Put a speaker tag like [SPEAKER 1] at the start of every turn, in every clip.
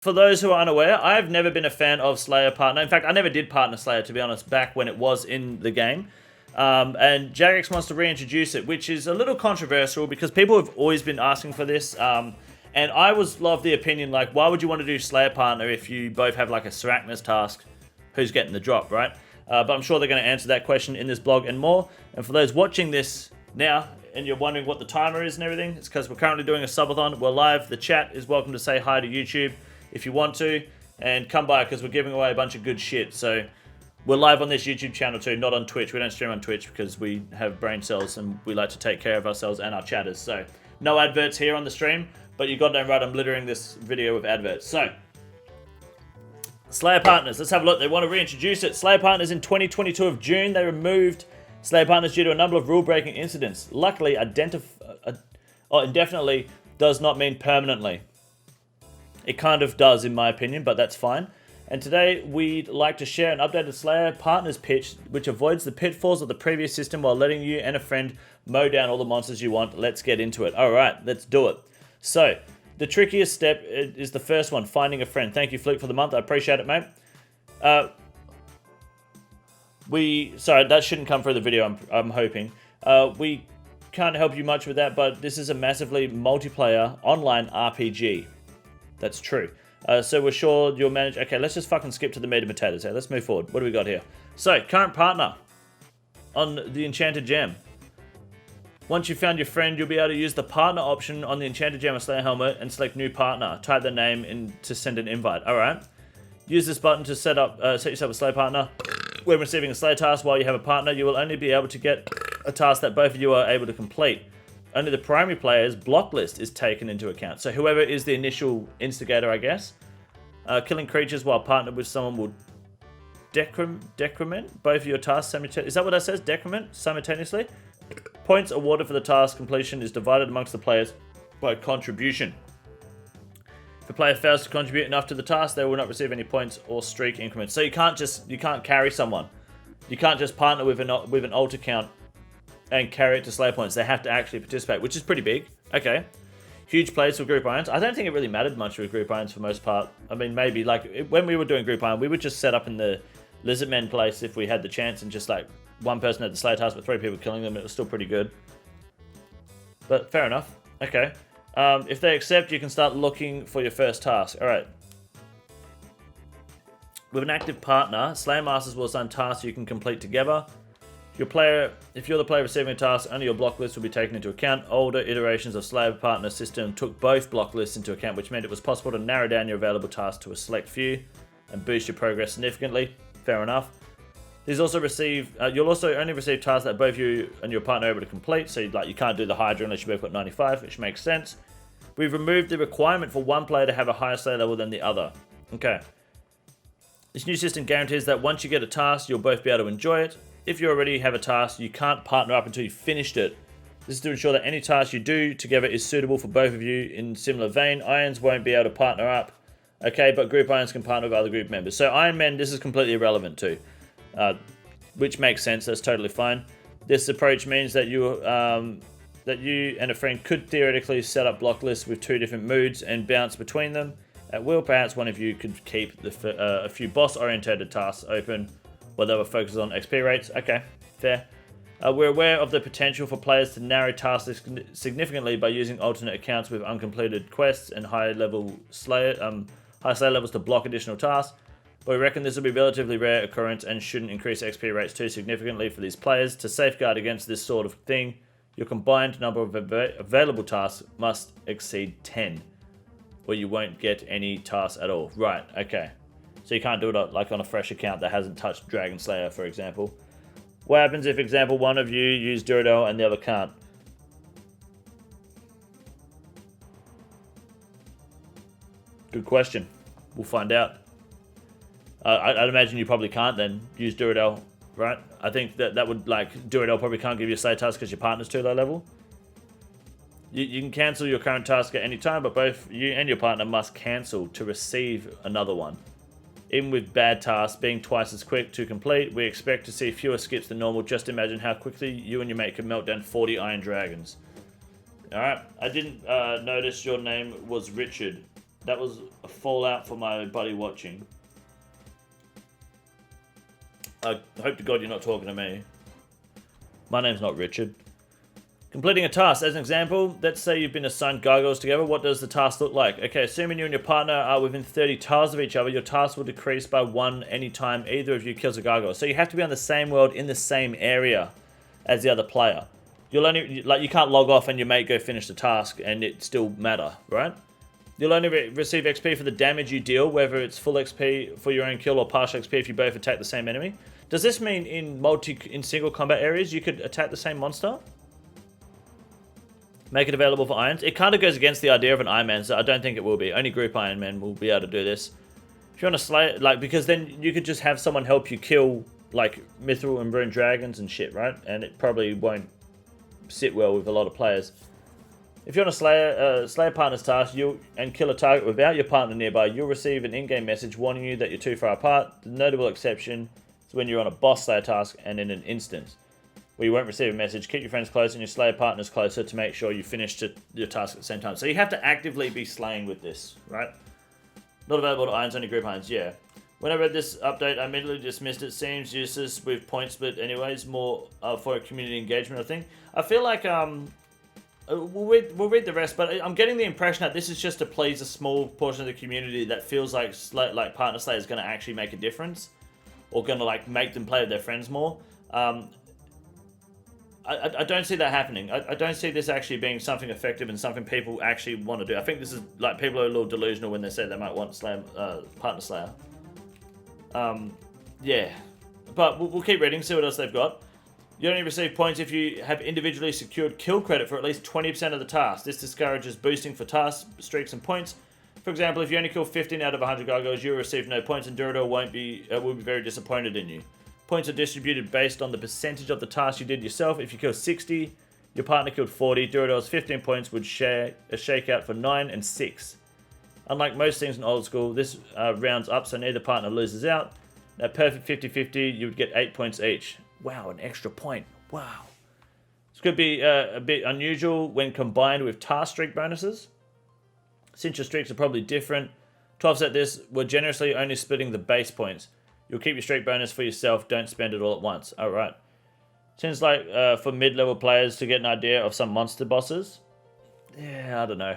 [SPEAKER 1] For those who are unaware, I've never been a fan of Slayer partner. In fact, I never did partner Slayer, to be honest, back when it was in the game. And Jagex wants to reintroduce it, which is a little controversial because people have always been asking for this. And I was of the opinion, like, why would you want to do Slayer partner if you both have like a Sarachnis task? Who's getting the drop, right? But I'm sure they're going to answer that question in this blog and more. And for those watching this now, and you're wondering what the timer is and everything, it's because we're currently doing a subathon. We're live. The chat is welcome to say hi to YouTube if you want to, and come by because we're giving away a bunch of good shit. So we're live on this YouTube channel too, not on Twitch. We don't stream on Twitch because we have brain cells and we like to take care of ourselves and our chatters. So no adverts here on the stream, but you got damn right, I'm littering this video with adverts. So Slayer partners, let's have a look. They want to reintroduce it. Slayer partners in 2022 of June, they removed Slayer partners due to a number of rule-breaking incidents. Luckily, indefinitely does not mean permanently. It kind of does, in my opinion, but that's fine. And today, we'd like to share an updated Slayer partners pitch, which avoids the pitfalls of the previous system while letting you and a friend mow down all the monsters you want. Let's get into it. All right, let's do it. So, the trickiest step is the first one, finding a friend. Thank you, Flick, for the month. I appreciate it, mate. Sorry, that shouldn't come through the video, I'm hoping. We can't help you much with that, but this is a massively multiplayer online RPG. That's true. So we're sure you'll manage... Okay, let's just fucking skip to the meat and potatoes here. Let's move forward. What do we got here? So, current partner on the Enchanted Gem. Once you've found your friend, you'll be able to use the partner option on the Enchanted Gem or Slayer Helmet and select new partner. Type their name in to send an invite. Alright. Use this button to set yourself a Slayer partner. When receiving a Slayer task while you have a partner, you will only be able to get a task that both of you are able to complete. Only the primary player's block list is taken into account. So whoever is the initial instigator, I guess. Killing creatures while partnered with someone will decrement both of your tasks simultaneously. Is that what that says? Decrement simultaneously? Points awarded for the task completion is divided amongst the players by contribution. If a player fails to contribute enough to the task, they will not receive any points or streak increments. So you can't carry someone. You can't just partner with an alt account and carry it to Slayer points. They have to actually participate, which is pretty big. Okay. Huge plays for Group Irons. I don't think it really mattered much with Group Irons for most part. I mean, maybe, like, when we were doing Group Iron, we would just set up in the Lizardmen place if we had the chance and just, like, one person had the Slayer task, but 3 people killing them. It was still pretty good. But fair enough. Okay. If they accept, you can start looking for your first task. Alright. With an active partner, Slayer Masters will assign tasks you can complete together. If you're the player receiving a task, only your block list will be taken into account. Older iterations of Slayer partner system took both block lists into account, which meant it was possible to narrow down your available tasks to a select few and boost your progress significantly. Fair enough. You'll also only receive tasks that both you and your partner are able to complete. So you can't do the Hydra unless you both got 95, which makes sense. We've removed the requirement for one player to have a higher Slayer level than the other. Okay. This new system guarantees that once you get a task, you'll both be able to enjoy it. If you already have a task, you can't partner up until you've finished it. This is to ensure that any task you do together is suitable for both of you. In similar vein, Irons won't be able to partner up. Okay, but Group Irons can partner with other group members. So Iron Men, this is completely irrelevant too. Which makes sense, that's totally fine. This approach means that you and a friend could theoretically set up block lists with 2 different moods and bounce between them. At will, perhaps one of you could keep a few boss-oriented tasks open while they were focused on XP rates. Okay, fair. We're aware of the potential for players to narrow tasks significantly by using alternate accounts with uncompleted quests and high Slayer levels to block additional tasks. But we reckon this will be a relatively rare occurrence and shouldn't increase XP rates too significantly for these players. To safeguard against this sort of thing, your combined number of available tasks must exceed 10, or you won't get any tasks at all. Right, okay. So you can't do it like on a fresh account that hasn't touched Dragon Slayer, for example. What happens if, example, one of you use Duradel and the other can't? Good question. We'll find out. I'd imagine you probably can't then use Duradel, right? I think that would, like, Duradel probably can't give you a Slayer task because your partner's too low level. You can cancel your current task at any time, but both you and your partner must cancel to receive another one. Even with bad tasks being twice as quick to complete, we expect to see fewer skips than normal. Just imagine how quickly you and your mate can melt down 40 Iron Dragons. Alright, I didn't notice your name was Richard. That was a fallout for my buddy watching. I hope to God you're not talking to me. My name's not Richard. Completing a task. As an example, let's say you've been assigned gargoyles together. What does the task look like? Okay, assuming you and your partner are within 30 tiles of each other, your task will decrease by 1 anytime either of you kills a gargoyle. So you have to be on the same world in the same area as the other player. You'll only, like, you can't log off and your mate go finish the task and it still matter, right? You'll only receive XP for the damage you deal, whether it's full XP for your own kill or partial XP if you both attack the same enemy. Does this mean in single combat areas you could attack the same monster? Make it available for irons. It kind of goes against the idea of an Iron Man, so I don't think it will be. Only group Iron Man will be able to do this. If you want to slay, like, because then you could just have someone help you kill, like, Mithril and Rune Dragons and shit, right? And it probably won't sit well with a lot of players. If you want to slay a partner's task and kill a target without your partner nearby, you'll receive an in-game message warning you that you're too far apart. The notable exception is when you're on a boss slayer task and in an instance where you won't receive a message. Keep your friends close and your slayer partners closer to make sure you finish your task at the same time. So you have to actively be slaying with this, right? Not available to irons, only group irons, yeah. When I read this update, I immediately dismissed it. Seems useless with point split anyways, more for a community engagement, I think. I feel like, we'll read the rest, but I'm getting the impression that this is just to please a small portion of the community that feels like Partner Slayer is going to actually make a difference. Or going to, like, make them play with their friends more. I don't see that happening. I don't see this actually being something effective and something people actually want to do. I think this is, like, people are a little delusional when they say they might want Partner Slayer. Yeah. But we'll keep reading, see what else they've got. You only receive points if you have individually secured kill credit for at least 20% of the task. This discourages boosting for tasks, streaks, and points. For example, if you only kill 15 out of 100 gargoyles, you'll receive no points, and Durador will be very disappointed in you. Points are distributed based on the percentage of the task you did yourself. If you kill 60, your partner killed 40. Durador's 15 points would share a shakeout for 9 and 6. Unlike most things in old school, this rounds up so neither partner loses out. At perfect 50-50, you would get 8 points each. Wow, an extra point. Wow. This could be a bit unusual when combined with task streak bonuses. Since your streaks are probably different, to offset this, we're generously only splitting the base points. You'll keep your streak bonus for yourself, don't spend it all at once. Alright. Seems like for mid-level players to get an idea of some monster bosses. Yeah, I don't know.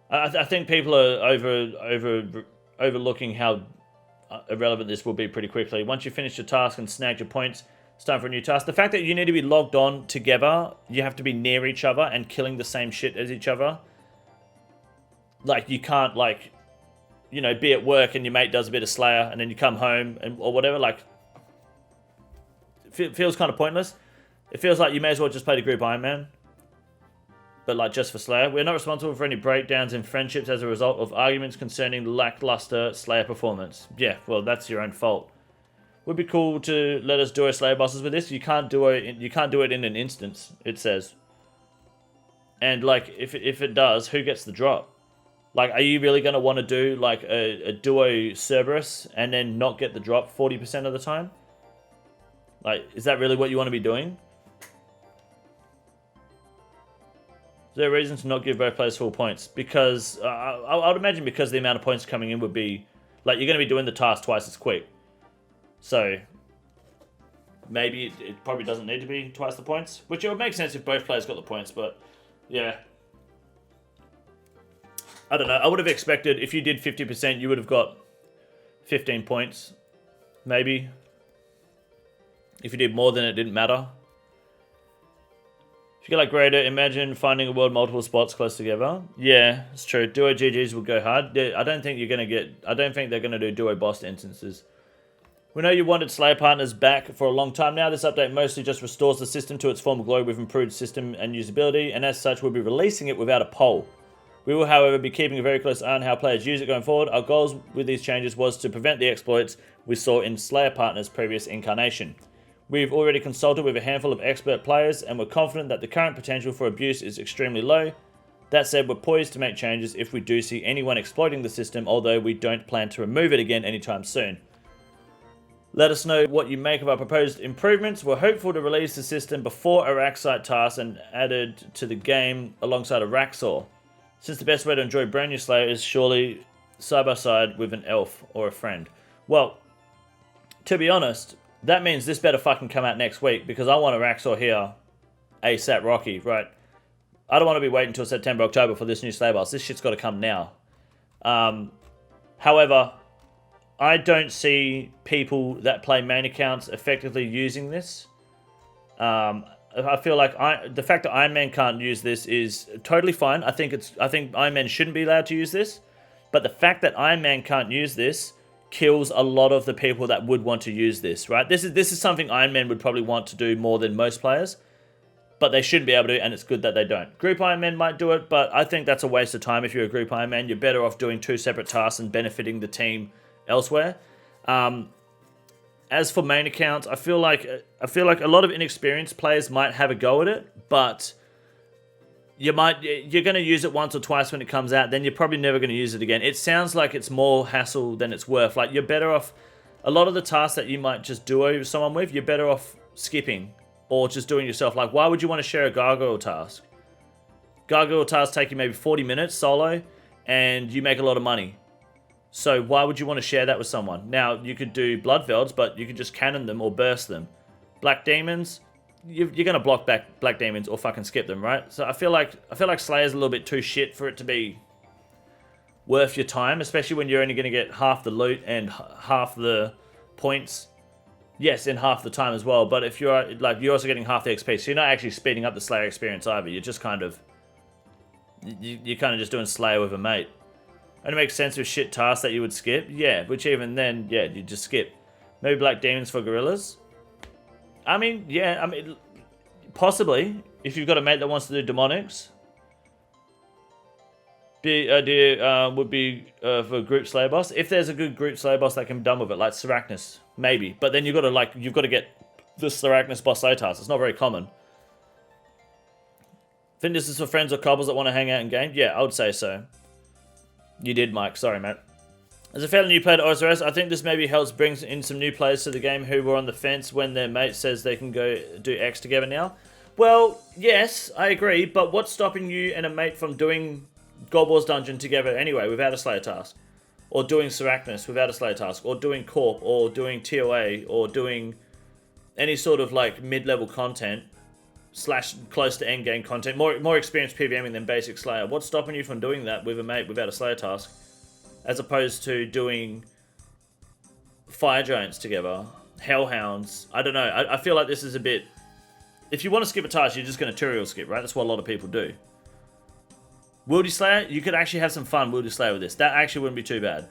[SPEAKER 1] I think people are overlooking how irrelevant this will be pretty quickly. Once you finish your task and snag your points, it's time for a new task. The fact that you need to be logged on together, you have to be near each other and killing the same shit as each other. Like, you can't, like, you know, be at work and your mate does a bit of Slayer and then you come home or whatever. Like, it feels kind of pointless. It feels like you may as well just play the group Iron Man. But, like, just for Slayer. We're not responsible for any breakdowns in friendships as a result of arguments concerning lackluster Slayer performance. Yeah, well, that's your own fault. Would be cool to let us duo Slayer bosses with this. You can't do it in an instance, it says. And, like, if it does, who gets the drop? Like, are you really going to want to do, like, a duo Cerberus and then not get the drop 40% of the time? Like, is that really what you want to be doing? Is there a reason to not give both players full points? Because, I would imagine because the amount of points coming in would be... Like, you're going to be doing the task twice as quick. So, maybe it probably doesn't need to be twice the points. Which it would make sense if both players got the points, but, yeah. I don't know. I would have expected if you did 50%, you would have got 15 points. Maybe. If you did more, then it didn't matter. If you get like greater, imagine finding a world multiple spots close together. Yeah, it's true. Duo GGs will go hard. I don't think you're gonna get. I don't think they're gonna do duo boss instances. We know you wanted Slayer partners back for a long time now. This update mostly just restores the system to its former glory with improved system and usability, and as such, we'll be releasing it without a poll. We will, however, be keeping a very close eye on how players use it going forward. Our goals with these changes was to prevent the exploits we saw in Slayer Partner's previous incarnation. We've already consulted with a handful of expert players, and we're confident that the current potential for abuse is extremely low. That said, we're poised to make changes if we do see anyone exploiting the system, although we don't plan to remove it again anytime soon. Let us know what you make of our proposed improvements. We're hopeful to release the system before Araxite tasks and added to the game alongside Araxor. Since the best way to enjoy brand new Slayer is surely side by side with an elf or a friend. Well, to be honest, that means this better fucking come out next week because I want a Raxor here ASAP Rocky, right? I don't want to be waiting until September, October for this new Slayer boss. This shit's got to come now. However, I don't see people that play main accounts effectively using this. I feel like the fact that Iron Man can't use this is totally fine. I think Iron Man shouldn't be allowed to use this, but the fact that Iron Man can't use this kills a lot of the people that would want to use this, right? This is something Iron Man would probably want to do more than most players, but they shouldn't be able to, and it's good that they don't. Group Iron Man might do it, but I think that's a waste of time if you're a Group Iron Man. You're better off doing 2 separate tasks and benefiting the team elsewhere. As for main accounts, I feel like a lot of inexperienced players might have a go at it, but you're going to use it once or twice when it comes out, then you're probably never going to use it again. It sounds like it's more hassle than it's worth. Like, you're better off, a lot of the tasks that you might just duo someone with, you're better off skipping or just doing yourself. Like, why would you want to share a gargoyle task? Gargoyle tasks take you maybe 40 minutes solo, and you make a lot of money. So why would you want to share that with someone? Now, you could do Blood Velds, but you could just cannon them or burst them. Black Demons, you're going to block back Black Demons or fucking skip them, right? So I feel like Slayer's a little bit too shit for it to be worth your time, especially when you're only going to get half the loot and half the points. Yes, in half the time as well, but if you're also getting half the XP, so you're not actually speeding up the Slayer experience either. You're just kind of just doing Slayer with a mate. And it makes sense with shit tasks that you would skip. Yeah, which even then, yeah, you just skip. Maybe Black Demons for Gorillas. I mean, yeah, possibly. If you've got a mate that wants to do Demonics. The idea would be for group Slayer boss. If there's a good group Slayer boss that can be done with it, like Sarachnis, maybe. But then you've got to get the Sarachnis boss Slayer task. It's not very common. Think this is for friends or couples that want to hang out and game? Yeah, I would say so. You did, Mike. Sorry, mate. As a fairly new player to OSRS, I think this maybe helps bring in some new players to the game who were on the fence when their mate says they can go do X together now. Well, yes, I agree, but what's stopping you and a mate from doing God Wars Dungeon together anyway without a Slayer task? Or doing Sarachnis without a Slayer task? Or doing Corp? Or doing TOA? Or doing any sort of like mid-level content / close to endgame content, more experienced PvMing than basic Slayer. What's stopping you from doing that with a mate without a Slayer task, as opposed to doing Fire Giants together, Hellhounds? I don't know. I feel like this is a bit. If you want to skip a task, you're just going to tutorial skip, right? That's what a lot of people do. Wildy Slayer, you could actually have some fun Wildy Slayer with this. That actually wouldn't be too bad.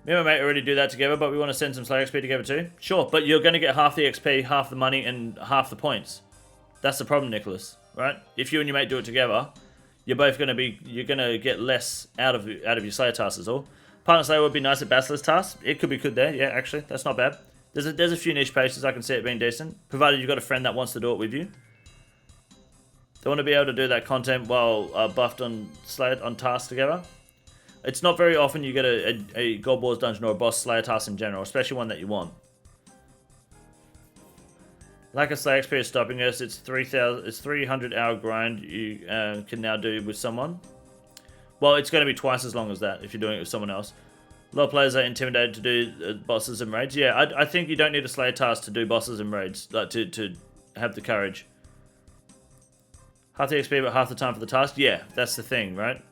[SPEAKER 1] Me and my mate already do that together, but we want to send some Slayer XP together too. Sure, but you're going to get half the XP, half the money, and half the points. That's the problem, Nicholas, right? If you and your mate do it together, you're going to get less out of your Slayer tasks as all. Partner Slayer would be nice at Basilisk tasks. It could be good there, yeah, actually. That's not bad. There's a few niche patients I can see it being decent, provided you've got a friend that wants to do it with you. They want to be able to do that content while buffed on Slayer on tasks together. It's not very often you get a God Wars dungeon or a boss Slayer task in general, especially one that you want. Lack of Slayer XP is stopping us. It's 300 hour grind you can now do with someone. Well, it's going to be twice as long as that if you're doing it with someone else. A lot of players are intimidated to do bosses and raids. Yeah, I think you don't need a Slayer task to do bosses and raids, like to have the courage. Half the XP but half the time for the task. Yeah, that's the thing, right?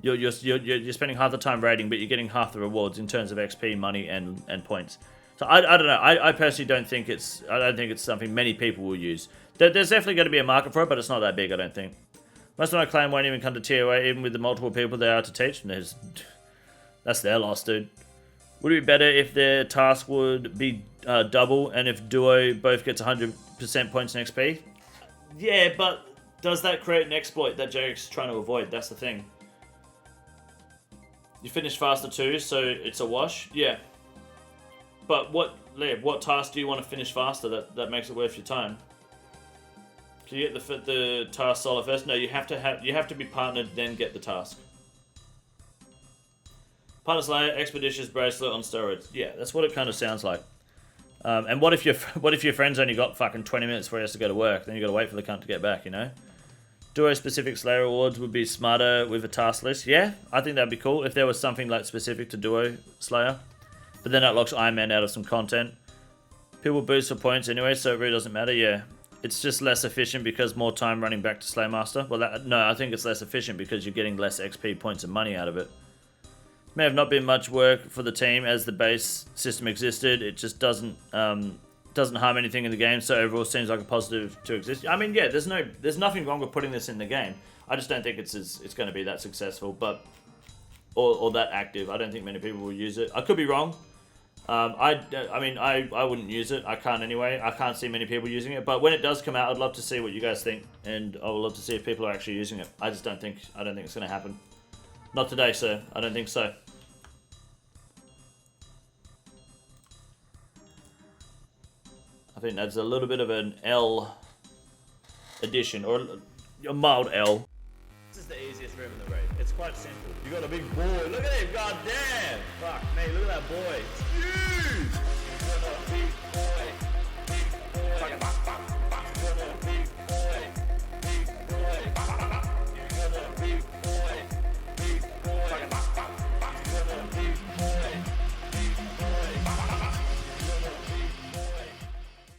[SPEAKER 1] You're spending half the time raiding, but you're getting half the rewards in terms of XP, money, and points. So I don't know. I personally don't think it's something many people will use. There's definitely going to be a market for it, but it's not that big, I don't think. Most of my clan won't even come to TOA, even with the multiple people they are to teach. That's their loss, dude. Would it be better if their task would be double, and if duo both gets 100% points in XP? Yeah, but does that create an exploit that Jake's trying to avoid? That's the thing. You finish faster too, so it's a wash? Yeah. But what task do you want to finish faster that makes it worth your time? Can you get the task solo first? No, you have to be partnered, then get the task. Partner Slayer, Expeditious Bracelet on steroids. Yeah, that's what it kind of sounds like. And what if your friend's only got fucking 20 minutes before he has to go to work? Then you got to wait for the cunt to get back, you know? Duo-specific Slayer rewards would be smarter with a task list. Yeah, I think that'd be cool if there was something like specific to Duo Slayer. But then that locks Iron Man out of some content. People boost for points anyway, so it really doesn't matter. Yeah, it's just less efficient because more time running back to Slaymaster. Well, no, I think it's less efficient because you're getting less XP points and money out of it. May have not been much work for the team as the base system existed. It just doesn't harm anything in the game, so overall seems like a positive to exist. I mean, yeah, there's nothing wrong with putting this in the game. I just don't think it's going to be that successful, but or that active. I don't think many people will use it. I could be wrong. I mean, I wouldn't use it. I can't anyway. I can't see many people using it. But when it does come out, I'd love to see what you guys think, and I would love to see if people are actually using it. I don't think it's going to happen. Not today, sir. I don't think so. I think that's a little bit of an L addition, or a mild L. This is the easiest room in the raid. It's quite simple. You got a big boy. Look at him, goddamn! Fuck me, look at that boy. It's huge!